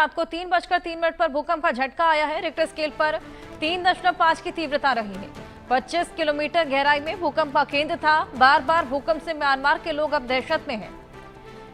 रात को 3:03 पर भूकंप का झटका आया है। रिक्टर स्केल पर 3.5 की तीव्रता रही है। 25 किलोमीटर गहराई में भूकंप का केंद्र था। बार बार भूकंप से म्यांमार के लोग अब दहशत में हैं।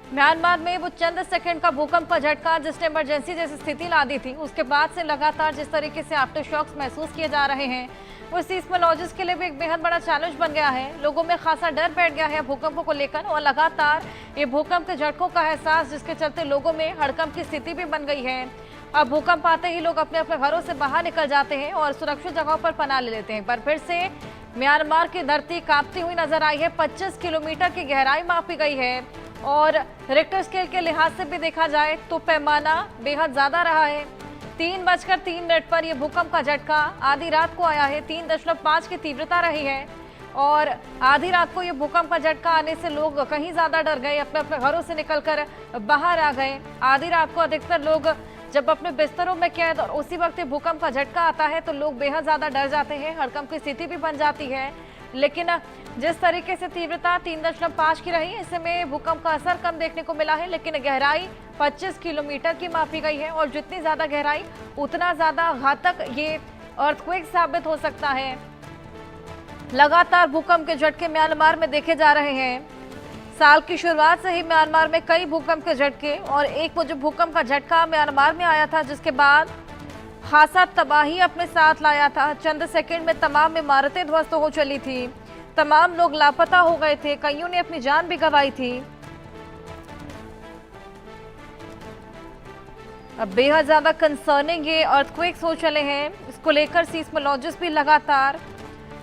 म्यांमार में वो चंद सेकंड का भूकंप का झटका जिसने इमरजेंसी जैसी स्थिति ला दी थी, उसके बाद से लगातार जिस तरीके से आफ्टर शॉक्स महसूस किए जा रहे हैं, वो सीस्मोलॉजिस्ट के लिए भी एक बेहद बड़ा चैलेंज बन गया है। लोगों में खासा डर बैठ गया है भूकंपों को लेकर और लगातार ये भूकंप के झटकों का एहसास, जिसके चलते लोगों में हड़कंप की स्थिति भी बन गई है। अब भूकंप आते ही लोग अपने अपने घरों से बाहर निकल जाते हैं और सुरक्षित जगहों पर पनाह ले लेते हैं। पर फिर से म्यांमार की धरती कांपती हुई नजर आई है। 25 किलोमीटर की गहराई मापी गई है और रिक्टर स्केल के लिहाज से भी देखा जाए तो पैमाना बेहद ज्यादा रहा है। 3:03 पर यह भूकंप का झटका आधी रात को आया है। 3.5 की तीव्रता रही है और आधी रात को यह भूकंप का झटका आने से लोग कहीं ज्यादा डर गए, अपने अपने घरों से निकलकर बाहर आ गए। आधी रात को अधिकतर लोग जब अपने बिस्तरों में कैद और उसी वक्त भूकंप का झटका आता है तो लोग बेहद ज्यादा डर जाते हैं, हड़कंप की स्थिति भी बन जाती है। लेकिन जिस तरीके से तीव्रता 3.5 की रही, इसमें भूकंप का असर कम देखने को मिला है, लेकिन गहराई 25 किलोमीटर की मापी गई है और जितनी ज्यादा गहराई उतना ज्यादा घातक ये अर्थक्वेक साबित हो सकता है। लगातार भूकंप के झटके म्यांमार में देखे जा रहे हैं। साल की शुरुआत से ही म्यांमार में कई भूकंप के झटके और एक वो जो भूकंप का झटका म्यांमार में आया था, जिसके बाद खासा तबाही अपने साथ लाया था। चंद सेकंड में तमाम इमारतें ध्वस्त हो चली थी, तमाम लोग लापता हो गए थे, कईयों ने अपनी जान भी गंवाई थी। अब बेहद ज्यादा कंसर्निंग ये अर्थक्वेक्स हो चले हैं। इसको लेकर सीस्मोलॉजिस्ट भी लगातार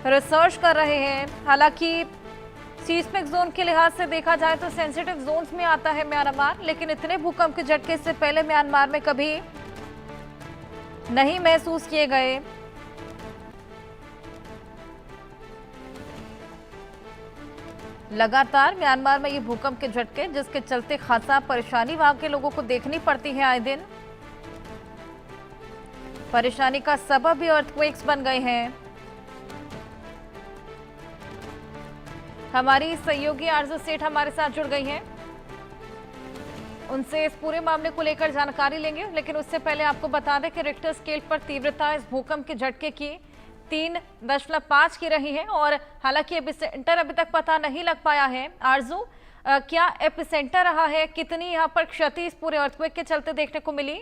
रिसर्च कर रहे हैं। हालांकि सीस्मिक जोन के लिहाज से देखा जाए तो सेंसिटिव जोन्स में आता है म्यांमार, लेकिन इतने भूकंप के झटके से पहले म्यांमार में कभी नहीं महसूस किए गए। लगातार म्यांमार में ये भूकंप के झटके, जिसके चलते खासा परेशानी वहां के लोगों को देखनी पड़ती है आए दिन। परेशानी का सबब भी अर्थक्वेक्स बन गए हैं। हमारी सहयोगी आरजू सेठ हमारे साथ जुड़ गई हैं, उनसे इस पूरे मामले को लेकर जानकारी लेंगे। लेकिन उससे पहले आपको बता दें कि रिक्टर स्केल पर तीव्रता इस भूकंप के झटके की 3.5 की रही है और हालांकि एपिसेंटर अभी तक पता नहीं लग पाया है। आरजू, क्या एपिसेंटर रहा है? कितनी यहाँ पर क्षति इस पूरे अर्थक्वेक के चलते देखने को मिली?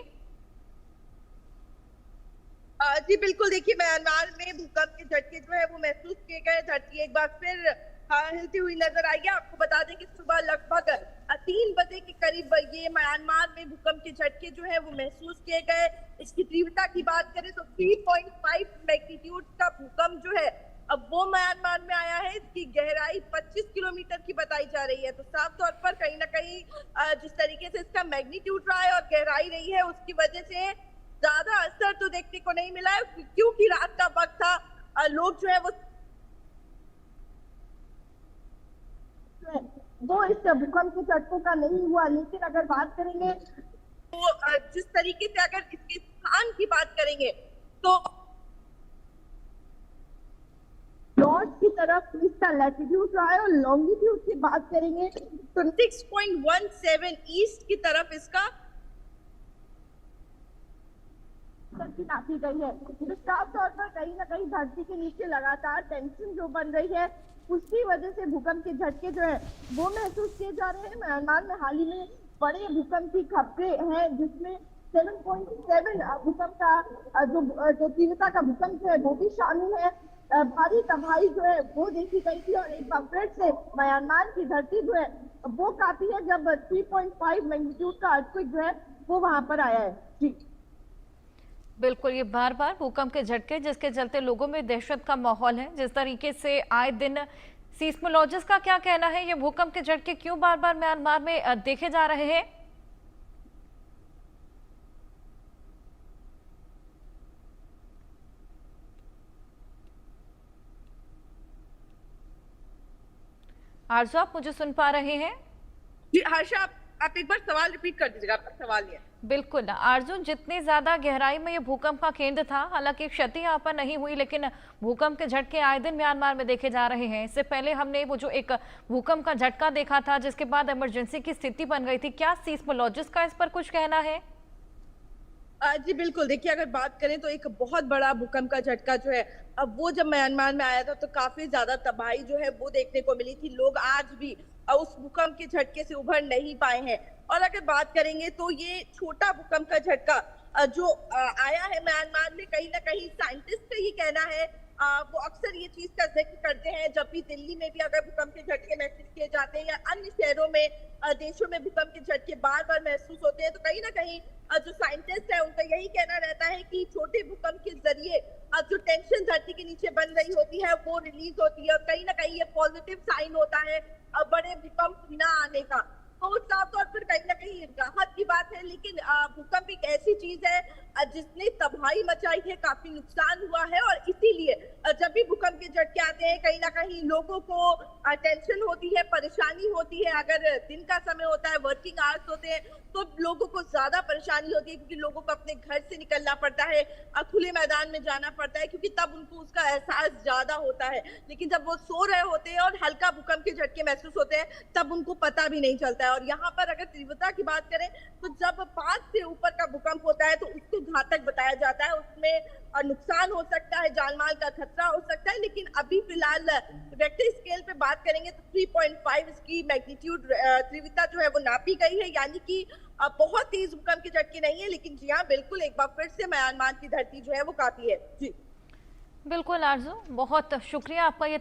जी बिल्कुल, देखिए म्यांमार में भूकंप के झटके जो है वो महसूस किए गए। धरती एक बार फिर हिलती हुई नजर आई है। आपको बता दें कि सुबह लगभग 3 बजे के करीब ये म्यांमार में भूकंप के झटके जो है वो महसूस किए गए। इसकी तीव्रता की बात करें तो 3.5 मैग्नीट्यूड का भूकंप जो है अब वो म्यांमार में आया है। इसकी गहराई 25 किलोमीटर की बताई जा रही है। तो साफ तौर पर कहीं ना कहीं जिस तरीके से इसका मैग्नीट्यूड रहा है और गहराई रही है, उसकी वजह से ज्यादा असर तो देखने को नहीं मिला है, क्योंकि रात का वक्त था। लोग जो है वो इस भूकंप के झटकों का नहीं हुआ। लेकिन अगर बात करेंगे तो जिस तरीके से अगर इसके स्थान की बात करेंगे तो नॉर्थ की तरफ इसका लैटिट्यूड रहा है और लॉन्गिट्यूड की बात करेंगे तो 6.17 ईस्ट की तरफ इसका नापी गई है। साफ तौर पर कहीं ना कहीं धरती के नीचे लगातार टेंशन जो बन रही है, उसकी वजह से भूकंप के झटके जो है वो महसूस किए जा रहे हैं। म्यांमार में हाल ही में बड़े भूकंप की खबरें हैं, जिसमें 7.7 भूकंप का जो तीव्रता का भूकंप जो है वो भी शामिल है। भारी तबाही जो है वो देखी गई थी और एक बार फिर से म्यांमार की धरती जो है वो काफी है, जब 3.5 मैग्नीट्यूड का अर्थक्वेक जो है वो वहां पर आया है। जी बिल्कुल, ये बार बार भूकंप के झटके, जिसके चलते लोगों में दहशत का माहौल है। जिस तरीके से आए दिन सीस्मोलॉजिस्ट का क्या कहना है, ये भूकंप के झटके क्यों बार बार म्यांमार में देखे जा रहे हैं? आरजू, आप मुझे सुन पा रहे हैं? जी हर्षा, आप एक बार सवाल रिपीट कर दीजिएगा। आपका सवाल ये बिल्कुल अर्जुन, जितनी ज्यादा गहराई में ये भूकंप का केंद्र था, हालांकि क्षति यहाँ पर नहीं हुई, लेकिन भूकंप के झटके आए दिन म्यांमार में देखे जा रहे हैं। इससे पहले हमने वो जो एक भूकंप का झटका देखा था, जिसके बाद इमरजेंसी की स्थिति बन गई थी। क्या सीस्मोलॉजिस्ट का इस पर कुछ कहना है? जी बिल्कुल, देखिए अगर बात करें तो एक बहुत बड़ा भूकंप का झटका जो है, अब वो जब म्यांमार में आया था तो काफ़ी ज़्यादा तबाही जो है वो देखने को मिली थी। लोग आज भी उस भूकंप के झटके से उभर नहीं पाए हैं। और अगर बात करेंगे तो ये छोटा भूकंप का झटका जो आया है म्यांमार में, कहीं न कहीं साइंटिस्ट का ये कहना है, वो अक्सर ये चीज़ का ज़िक्र करते हैं जब भी दिल्ली में भी अगर भूकंप के झटके महसूस किए जाते हैं या अन्य शहरों में, देशों में भूकंप के झटके बार-बार महसूस होते हैं, तो कहीं न कहीं जो साइंटिस्ट है उनका यही कहना रहता है कि छोटे भूकंप के ज़रिए जो टेंशन धरती के नीचे बन रही होती है वो रिलीज़ होती है और कहीं न कहीं ये पॉज़िटिव साइन होता है बड़े भूकंप ना आने का। तो साफ तौर पर कहीं न कहीं राहत की बात है, लेकिन भूकंप एक ऐसी चीज़ है जिसने तबाही मचाई है, काफ़ी नुकसान हुआ है और इसीलिए जब भी भूकंप के झटके आते हैं, कहीं न कहीं लोगों को टेंशन होती है, परेशानी होती है। अगर दिन का समय होता है, वर्किंग आवर्स होते हैं, तो लोगों को ज़्यादा परेशानी होती है क्योंकि लोगों को अपने घर से निकलना पड़ता है, खुले मैदान में जाना पड़ता है क्योंकि तब उनको उसका एहसास ज़्यादा होता है। लेकिन जब वो सो रहे होते हैं और हल्का भूकंप के झटके महसूस होते हैं, तब उनको पता भी नहीं चलता है। और यहाँ पर अगर तीव्रता की बात करें, तो जब 5 से ऊपर का भूकंप होता है, तो उसको घातक बताया जाता है। उसमें नुकसान हो सकता है, जान-माल का खतरा हो सकता है, लेकिन अभी फिलहाल रिक्टर स्केल पे बात करेंगे तो 3.5 इसकी मैग्नीट्यूड तीव्रता जो है वो नापी गई है, यानी कि बहुत तेज भूकंप के झटके नहीं है, लेकिन जी हाँ, बिल्कुल एक बार फिर से म्यांमार की धरती जो है वो काँपी है। जी। बिल्कुल आरज़ू, बहुत शुक्रिया आपका ये